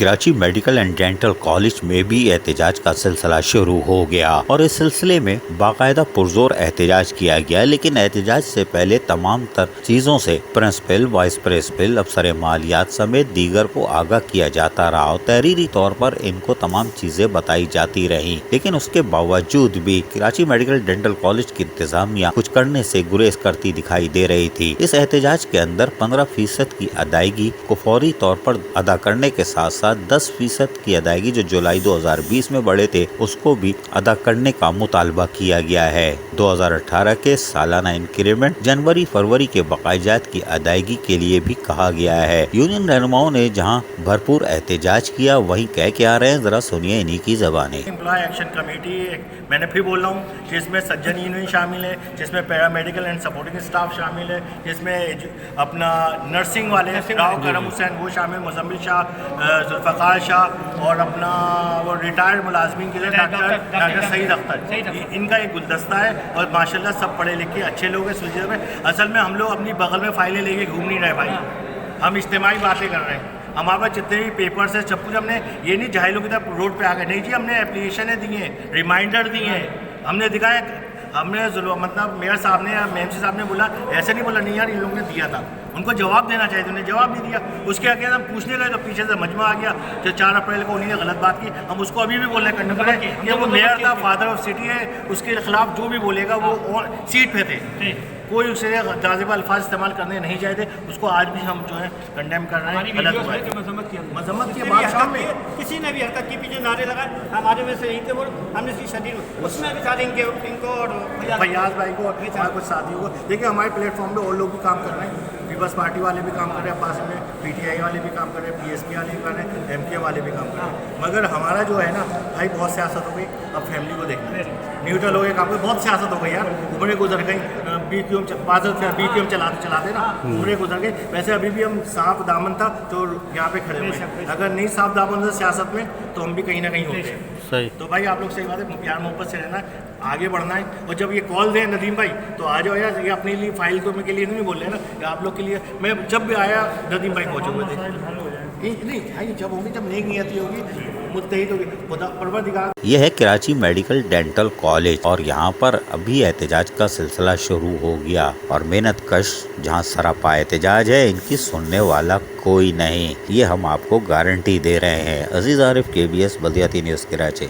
Karachi medical and dental college में भी एहतजाज का सिलसिला शुरू हो गया और इस सिलसिले में बाकायदा पुरजोर एहतजाज किया गया। लेकिन एहतजाज से पहले तमाम तर चीजों से प्रिंसिपल, वाइस प्रिंसिपल, अफसर मालियात समेत दीगर को आगाह किया जाता रहा और तहरीरी तौर पर इनको तमाम चीजें बताई जाती रही। लेकिन उसके बावजूद भी कराची मेडिकल डेंटल कॉलेज की इंतजामिया कुछ करने से गुरेज करती दिखाई दे रही थी। इस एहतजाज के अंदर 15% की अदायगी को फौरी तौर पर अदा करने के साथ साथ 10% की अदायगी जो जुलाई 2020 में बढ़े थे उसको भी अदा करने का मुतालबा किया गया है। 2018 के सालाना इंक्रीमेंट जनवरी फरवरी के बकायजात की अदायगी के लिए भी कहा गया है। यूनियन रहनुमाओं ने जहां भरपूर एहतजाज किया वहीं कह के आ रहे हैं, जरा सुनिए इन्हीं की ज़बानें। एम्प्लॉय एक्शन कमेटी, मैंने फिर बोल रहा हूँ, जिसमें सज्जन यूनियन शामिल है, जिसमें पैरामेडिकल एंड सपोर्टिंग स्टाफ शामिल है, जिसमें अपना नर्सिंग वाले राव करम हुसैन वो शामिल, मुजम्मिल शाह, जुल्फ़कार शाह और अपना वो रिटायर्ड मुलाजमीन के लिए डॉक्टर सईद अख्तर, इनका एक गुलदस्ता है और माशाल्लाह सब पढ़े लिखे अच्छे लोग हैं। सुलझे में असल में हम लोग अपनी बगल में फाइलें लेके घूम नहीं रहे भाई, हम इज्तिमाई बातें कर रहे हैं। हमारे पास जितने भी पेपर्स हैं सब कुछ हमने, ये नहीं जाहिलों की तरफ रोड पे आ गए, नहीं जी, हमने एप्लीकेशनें दी हैं, रिमाइंडर दिए हैं, हमने दिखाया, हमने मतलब मेयर साहब ने या मेमसी साहब ने बोला, ऐसे नहीं बोला नहीं यार इन लोगों ने दिया था, उनको जवाब देना चाहिए, उन्हें जवाब नहीं दिया। उसके आगे हम पूछने गए तो पीछे से मजमा आ गया जो 4 अप्रैल को उन्हीं ने गलत बात की। हम उसको अभी भी बोलने करने पड़े कि वो मेयर था, फादर ऑफ सिटी है, उसके खिलाफ जो भी बोलेगा वो सीट पे थे, कोई उसे जाज़िब अल्फाज इस्तेमाल करने नहीं चाहिए थे। उसको आज भी हम जो है कंडेम कर रहे हैं, गलत हुआ है। मजम्मत की बात शाम में किसी ने भी हरकत की, पीछे नारे लगाए, हमारे में से यही थे वो, हमने शदीद उसमें भी सारे इनको और फैयाज भाई को और कुछ साथियों को। देखिए हमारे प्लेटफॉर्म पे और लोग भी काम कर रहे हैं, पीपल्स पार्टी वाले भी काम कर रहे हैं, पास में PTI वाले भी काम कर रहे हैं, PSP वाले भी कर रहे हैं, MK वाले भी काम कर रहे हैं। मगर हमारा जो है ना भाई, बहुत सियासत हो गई, अब फैमिली को देखना है, न्यूट्रल हो गए काम, बहुत सियासत हो गई यार, उम्रें गुजर गई, BQM चलाते ना, उम्रें गुजर गई। वैसे अभी भी हम साफ दामन था तो यहाँ पे खड़े हुए हैं, अगर नहीं साफ दामन था सियासत में तो हम भी कहीं ना कहीं होते हैं। सही। तो भाई आप लोग सही बात है, प्यार मोहब्बत से रहना है, आगे बढ़ना है। और जब ये कॉल दें नदीम भाई तो आ जाओ यार, ये अपने लिए फाइल तो के लिए नहीं बोल रहे ना, ये आप लोग के लिए। मैं जब भी आया नदीम भाई पहुँचे हुए थे, नहीं भाई जब होंगे, जब नेक नियति होगी, मुत्तहिद होगी, खुदा परवरदिगार। यह है कराची मेडिकल डेंटल कॉलेज और यहाँ पर अभी एहतजाज का सिलसिला शुरू हो गया और मेहनत कश जहाँ सरापा एहतजाज है, इनकी सुनने वाला कोई नहीं, ये हम आपको गारंटी दे रहे हैं। अजीज आरिफ, KBS बल्दियाती न्यूज़, कराची।